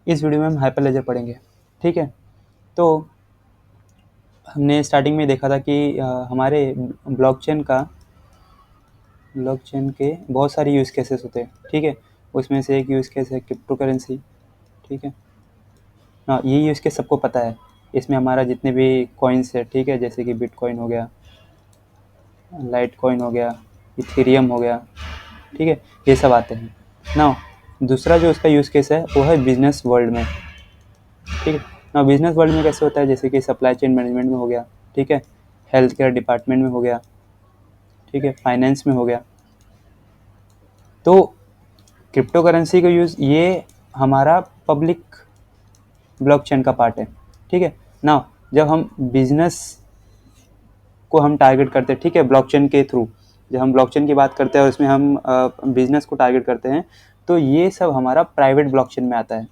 इस वीडियो में हम हाइपरलेजर पढ़ेंगे। ठीक है, तो हमने स्टार्टिंग में देखा था कि हमारे ब्लॉकचेन के बहुत सारे यूज़ केसेस होते हैं। ठीक है, उसमें से एक यूज़ केस है क्रिप्टो करेंसी। ठीक है, हाँ, ये यूज़ केस सबको पता है। इसमें हमारा जितने भी कॉइन्स है, ठीक है, जैसे कि बिटकॉइन हो गया, लाइट कॉइन हो गया, इथेरियम हो गया, ठीक है, ये सब आते हैं ना। दूसरा जो उसका यूज़ केस है वो है बिजनेस वर्ल्ड में। ठीक है ना, बिजनेस वर्ल्ड में कैसे होता है, जैसे कि सप्लाई चेन मैनेजमेंट में हो गया, ठीक है, हेल्थ केयर डिपार्टमेंट में हो गया, ठीक है, फाइनेंस में हो गया। तो क्रिप्टो करेंसी का यूज़ ये हमारा पब्लिक ब्लॉकचेन का पार्ट है। ठीक है ना, जब हम बिजनेस को हम टारगेट करते हैं, ठीक है, ब्लॉकचेन के थ्रू, जब हम ब्लॉकचेन की बात करते हैं और उसमें हम बिजनेस को टारगेट करते हैं, तो ये सब हमारा प्राइवेट ब्लॉकचेन में आता है।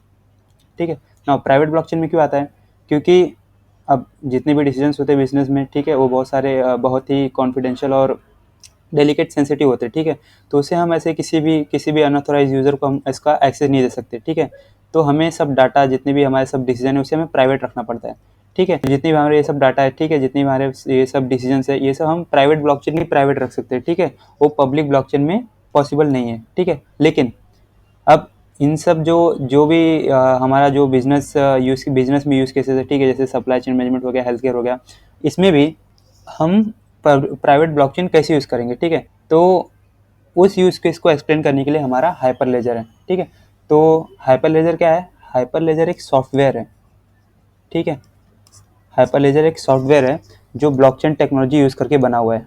ठीक है ना, प्राइवेट ब्लॉकचेन में क्यों आता है, क्योंकि अब जितने भी डिसीजंस होते हैं बिजनेस में, ठीक है, वो बहुत सारे बहुत ही कॉन्फिडेंशियल और डेलिकेट सेंसिटिव होते हैं। ठीक है, तो उसे हम ऐसे किसी भी अनऑथोराइज यूज़र को हम इसका एक्सेस नहीं दे सकते। ठीक है, तो हमें सब डाटा, जितने भी हमारे सब डिसीजन है, उसे हमें प्राइवेट रखना पड़ता है। ठीक है, जितनी भी हमारे ये सब डाटा है, ठीक है, जितनी भी हमारे ये सब डिसीजन है, ये सब हम प्राइवेट ब्लॉकचेन में प्राइवेट रख सकते हैं। ठीक है, वो पब्लिक ब्लॉकचेन में पॉसिबल नहीं है। ठीक है, लेकिन अब इन सब जो जो भी हमारा जो बिजनेस में यूज़ केसेस है, ठीक है, जैसे सप्लाई चेन मैनेजमेंट हो गया, हेल्थ केयर हो गया, इसमें भी हम प्राइवेट ब्लॉकचेन कैसे यूज़ करेंगे। ठीक है, तो उस यूज़ केस को एक्सप्लेन करने के लिए हमारा हाइपरलेजर है। ठीक है, तो हाइपरलेजर क्या है, हाइपरलेजर एक सॉफ्टवेयर है। ठीक है, हाइपरलेजर एक सॉफ्टवेयर है जो ब्लॉकचेन टेक्नोलॉजी यूज़ करके बना हुआ है।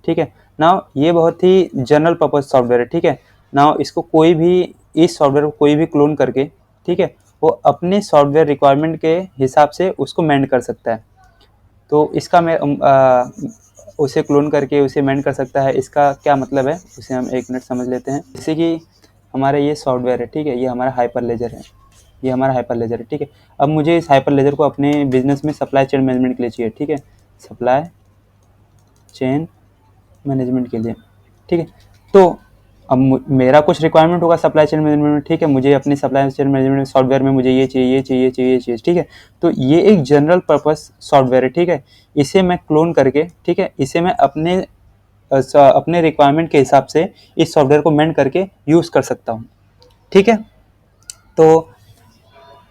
ठीक है ना, ये बहुत ही जनरल पर्पज सॉफ्टवेयर है। ठीक है ना, इसको कोई भी, इस सॉफ्टवेयर को कोई भी क्लोन करके, ठीक है, वो अपने सॉफ्टवेयर रिक्वायरमेंट के हिसाब से उसको मेंड कर सकता है। तो इसका मैं उसे क्लोन करके उसे मेंड कर सकता है, इसका क्या मतलब है उसे हम एक मिनट समझ लेते हैं। जैसे कि हमारा ये सॉफ्टवेयर है, ठीक है, ये हमारा हाइपरलेजर है, ये हमारा हाइपरलेजर है। ठीक है, अब मुझे इस हाइपरलेजर को अपने बिजनेस में सप्लाई चेन मैनेजमेंट के लिए चाहिए। ठीक है, सप्लाई चेन मैनेजमेंट के लिए। ठीक है, तो अब मेरा कुछ रिक्वायरमेंट होगा सप्लाई चेन मैनेजमेंट में। ठीक है, मुझे अपनी सप्लाई चेन मैनेजमेंट सॉफ्टवेयर में मुझे ये चाहिए, ये चाहिए, ये चाहिए, ये चाहिए। ठीक है, तो ये एक जनरल पर्पस सॉफ्टवेयर है। ठीक है, इसे मैं क्लोन करके, ठीक है, इसे मैं अपने रिक्वायरमेंट के हिसाब से इस सॉफ्टवेयर को मेंड करके यूज़ कर सकता हूँ। ठीक है, तो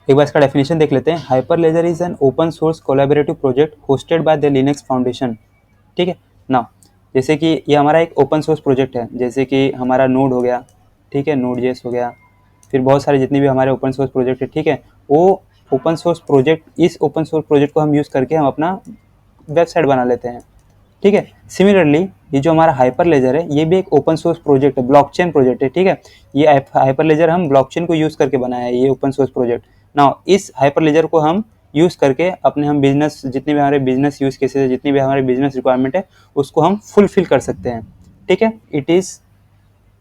एक बार इसका डेफिनेशन देख लेते हैं। Hyperledger is an open source collaborative project hosted by the Linux Foundation. ठीक है ना, जैसे कि ये हमारा एक ओपन सोर्स प्रोजेक्ट है, जैसे कि हमारा नोड हो गया, ठीक है, नोड जेएस हो गया, फिर बहुत सारे जितने भी हमारे ओपन सोर्स प्रोजेक्ट है, ठीक है, वो ओपन सोर्स प्रोजेक्ट, इस ओपन सोर्स प्रोजेक्ट को हम यूज़ करके हम अपना वेबसाइट बना लेते हैं। ठीक है, सिमिलरली ये जो हमारा हाइपरलेजर है, ये भी एक ओपन सोर्स प्रोजेक्ट है, ब्लॉकचेन प्रोजेक्ट है। ठीक है, ये हाइपरलेजर हम ब्लॉकचेन को यूज़ करके बनाया है, ये ओपन सोर्स प्रोजेक्ट। नाउ इस हाइपरलेजर को हम यूज़ करके अपने हम बिजनेस, जितने भी हमारे बिजनेस यूज़ केसेस है, जितनी भी हमारे बिजनेस रिक्वायरमेंट है, उसको हम फुलफिल कर सकते हैं। ठीक है, it is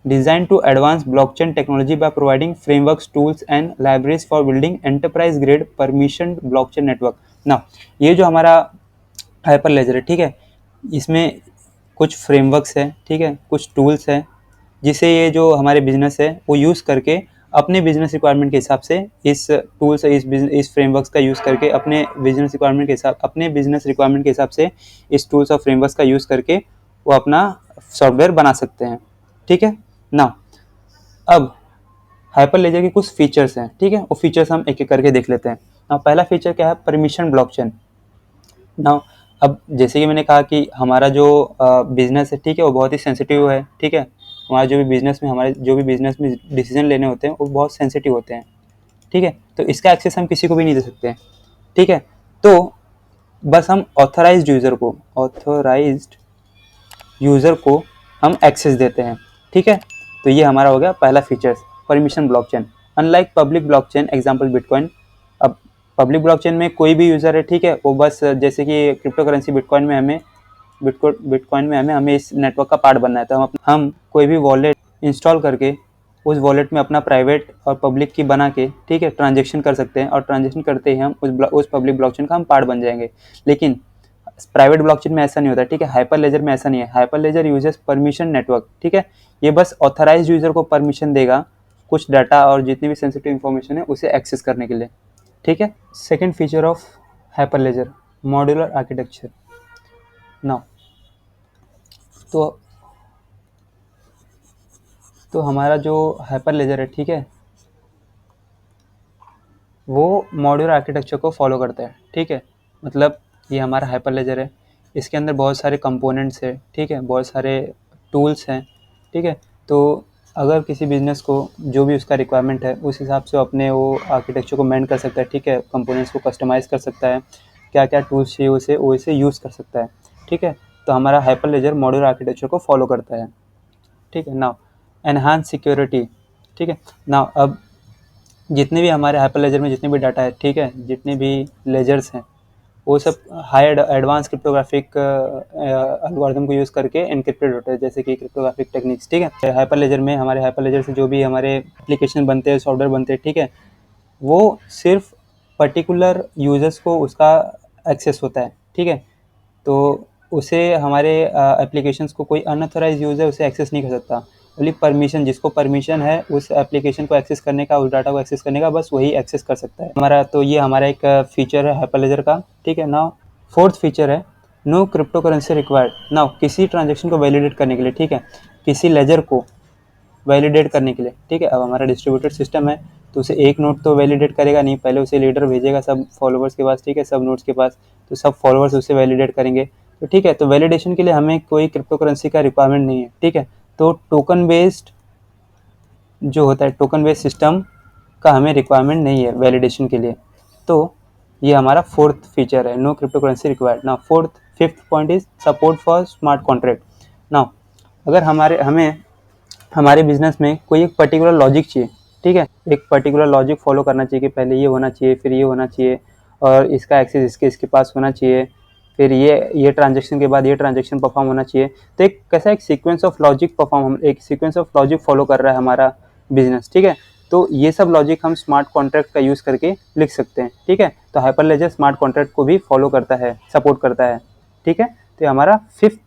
designed to advance blockchain technology by providing frameworks, tools and libraries for building enterprise grade permissioned blockchain network। ना, ये जो हमारा हाइपरलेजर है, ठीक है, इसमें कुछ फ्रेमवर्क्स है, ठीक है, कुछ टूल्स है, जिसे ये जो हमारे बिजनेस है वो यूज़ करके अपने बिजनेस रिक्वायरमेंट के हिसाब से इस टूल्स, इस फ्रेमवर्क्स का यूज़ करके अपने बिजनेस रिक्वायरमेंट के हिसाब से इस टूल्स और फ्रेमवर्क्स का यूज़ करके वो अपना सॉफ्टवेयर बना सकते हैं। ठीक है ना, अब हाइपरलेजर के कुछ फीचर्स हैं। ठीक है, वो फीचर्स हम एक एक करके देख लेते हैं। ना, पहला फीचर क्या है, परमिशन ब्लॉकचेन। ना, अब जैसे कि मैंने कहा कि हमारा जो बिजनेस है, ठीक है, वो बहुत ही सेंसिटिव है। ठीक है, हमारे जो भी बिजनेस में डिसीजन लेने होते हैं वो बहुत सेंसिटिव होते हैं। ठीक है, तो इसका एक्सेस हम किसी को भी नहीं दे सकते हैं। ठीक है, तो बस हम ऑथोराइज्ड यूज़र को हम एक्सेस देते हैं। ठीक है, तो ये हमारा हो गया पहला features, permission blockchain. Unlike public blockchain, example bitcoin. अब पब्लिक ब्लॉकचेन में कोई भी यूज़र है, ठीक है, वो बस जैसे कि क्रिप्टो करेंसी बिटकॉइन में हमें इस नेटवर्क का पार्ट बनना है, तो हम कोई भी वॉलेट इंस्टॉल करके उस वॉलेट में अपना प्राइवेट और पब्लिक की बना के, ठीक है, ट्रांजेक्शन कर सकते हैं, और ट्रांजेक्शन करते ही हम उस पब्लिक ब्लॉकचेन का हम पार्ट बन जाएंगे। लेकिन प्राइवेट ब्लॉकचेन में ऐसा नहीं होता। ठीक है, हाइपरलेजर में ऐसा नहीं है। हाइपरलेजर यूजेस परमिशन नेटवर्क। ठीक है, ये बस ऑथराइज्ड यूजर को परमिशन देगा कुछ डाटा और जितनी भी सेंसिटिव इन्फॉर्मेशन है उसे एक्सेस करने के लिए, ठीक है। Second feature of Hyperledger, modular architecture. Now तो हमारा जो हाइपरलेजर है, ठीक है, वो मॉड्यूलर आर्किटेक्चर को फॉलो करता है, ठीक है। मतलब ये हमारा हाइपरलेजर है, इसके अंदर बहुत सारे कंपोनेंट्स है, ठीक है, बहुत सारे टूल्स हैं, ठीक है। तो अगर किसी बिजनेस को जो भी उसका रिक्वायरमेंट है उस हिसाब से अपने वो आर्किटेक्चर को मेंड कर सकता है, ठीक है, कंपोनेंट्स को कस्टमाइज़ कर सकता है, क्या क्या टूल्स चाहिए उसे वो इसे यूज़ कर सकता है, ठीक है। तो हमारा हाइपरलेजर मॉड्यूलर आर्किटेक्चर को फॉलो करता है, ठीक है। नाउ एनहांस सिक्योरिटी, ठीक है। नाउ अब जितने भी हमारे हाइपरलेजर में जितने भी डाटा है, ठीक है, जितने भी लेजर्स हैं वो सब हाई एडवांस क्रिप्टोग्राफिक एल्गोरिथम को यूज़ करके एनक्रिप्टेड होते हैं, जैसे कि क्रिप्टोग्राफिक टेक्निक्स, ठीक है। हाइपरलेजर में हमारे हाइपरलेजर से जो भी हमारे एप्लीकेशन बनते हैं, सॉफ्टवेयर बनते हैं, ठीक है, वो सिर्फ पर्टिकुलर यूजर्स को उसका एक्सेस होता है, ठीक है। तो उसे हमारे एप्लीकेशंस को कोई अनऑथराइज यूज़र उसे एक्सेस नहीं कर सकता। ओनली परमिशन, जिसको परमिशन है उस एप्लीकेशन को एक्सेस करने का, उस डाटा को एक्सेस करने का, बस वही एक्सेस कर सकता है हमारा। तो ये हमारा एक फीचर है हाइपरलेजर का, ठीक है। नाउ फोर्थ फीचर है no crypto currency required. Now किसी ट्रांजेक्शन को वैलिडेट करने के लिए, ठीक है, किसी लेजर को वैलिडेट करने के लिए, ठीक है। अब हमारा डिस्ट्रीब्यूटेड सिस्टम है तो उसे एक नोड तो वैलिडेट करेगा नहीं, पहले उसे लीडर भेजेगा सब फॉलोवर्स के पास, ठीक है, सब नोड्स के पास, तो सब फॉलोवर्स उसे वैलिडेट करेंगे, तो ठीक है। तो वैलिडेशन के लिए हमें कोई क्रिप्टो करेंसी का रिक्वायरमेंट नहीं है, ठीक है। तो टोकन बेस्ड जो होता है, टोकन बेस्ड सिस्टम का हमें रिक्वायरमेंट नहीं है वैलिडेशन के लिए। तो ये हमारा फोर्थ फीचर है, no crypto currency required. Now fifth point is support for smart contract. Now अगर हमारे बिजनेस में कोई एक पर्टिकुलर लॉजिक चाहिए, ठीक है, एक पर्टिकुलर लॉजिक फॉलो करना चाहिए कि पहले ये होना चाहिए, फिर ये होना चाहिए, और इसका एक्सेस इसके पास होना चाहिए, फिर ये ट्रांजेक्शन के बाद ये ट्रांजेक्शन परफॉर्म होना चाहिए। तो एक कैसा एक सीक्वेंस ऑफ लॉजिक एक सीक्वेंस ऑफ लॉजिक फॉलो कर रहा है हमारा बिजनेस, ठीक है। तो ये सब लॉजिक हम स्मार्ट कॉन्ट्रैक्ट का यूज़ करके लिख सकते हैं, ठीक है। तो हाइपरलेजर स्मार्ट कॉन्ट्रैक्ट को भी फॉलो करता है, सपोर्ट करता है, ठीक है। तो ये हमारा फिफ्थ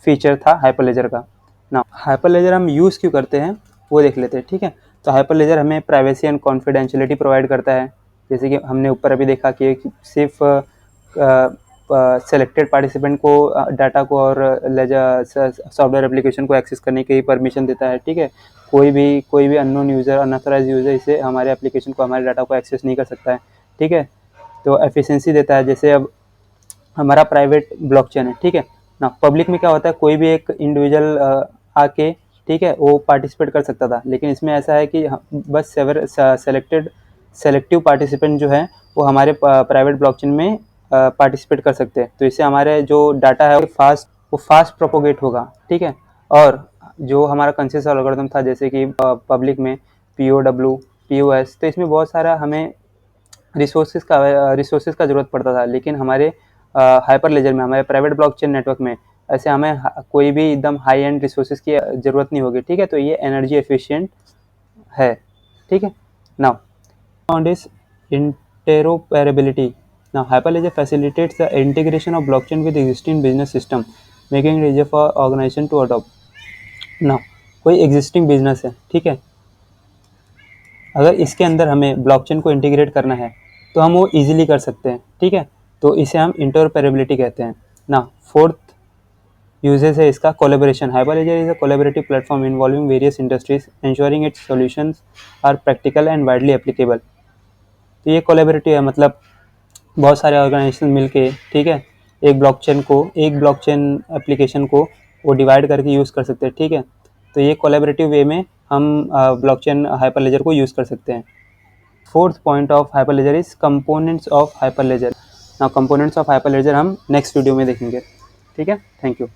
फीचर था हाइपरलेजर का। ना हाइपरलेजर हम यूज़ क्यों करते हैं वो देख लेते हैं, ठीक है। तो हाइपरलेजर हमें प्राइवेसी एंड कॉन्फिडेंशियलिटी प्रोवाइड करता है, जैसे कि हमने ऊपर अभी देखा कि सिर्फ सेलेक्टेड पार्टिसिपेंट को डाटा को और सॉफ्टवेयर एप्लीकेशन को एक्सेस करने की परमिशन देता है, ठीक है। कोई भी अननोन यूज़र, अनऑथराइज यूज़र इसे हमारे एप्लीकेशन को, हमारे डाटा को एक्सेस नहीं कर सकता है, ठीक है। तो एफिशिएंसी देता है, जैसे अब हमारा प्राइवेट ब्लॉकचेन है, ठीक है ना। पब्लिक में क्या होता है, कोई भी एक इंडिविजुअल आके, ठीक है, वो पार्टिसिपेट कर सकता था, लेकिन इसमें ऐसा है कि बस सेलेक्टिव पार्टिसिपेंट जो है वो हमारे प्राइवेट ब्लॉकचेन में पार्टिसिपेट कर सकते हैं। तो इससे हमारे जो डाटा है वो फास्ट प्रोपोगेट होगा, ठीक है। और जो हमारा कंसेंसस एल्गोरिथम था, जैसे कि पब्लिक में POW, POS, तो इसमें बहुत सारा हमें रिसोर्सेज का ज़रूरत पड़ता था, लेकिन हमारे हाइपरलेजर में, हमारे प्राइवेट ब्लॉकचेन नेटवर्क में ऐसे हमें कोई भी एकदम हाई एंड रिसोर्सेज की ज़रूरत नहीं होगी, ठीक है। तो ये एनर्जी एफिशिएंट है, ठीक है। Now on is interoperability. Now Hyperledger facilitates the integration of blockchain with existing business system, making it easier for organization to adopt. Now कोई existing business है, ठीक है, अगर इसके अंदर हमें ब्लॉकचेन को इंटीग्रेट करना है तो हम वो इजीली कर सकते हैं, ठीक है। तो इसे हम इंटरऑपरेबिलिटी कहते हैं ना। फोर्थ यूजेस है इसका collaboration. Hyperledger is a collaborative platform involving various industries, ensuring its solutions are practical and widely applicable. तो ये कोलैबोरेटिव है, मतलब बहुत सारे ऑर्गेनाइजेशन मिलके, ठीक है, एक ब्लॉकचेन एप्लीकेशन को वो डिवाइड करके यूज़ कर सकते हैं, ठीक है। तो ये कोलैबोरेटिव वे में हम ब्लॉकचेन हाइपरलेजर को यूज़ कर सकते हैं। Fourth point of Hyperledger is components of Hyperledger. ना कंपोनेंट्स ऑफ हाइपरलेजर हम नेक्स्ट वीडियो में देखेंगे, ठीक है। Thank you.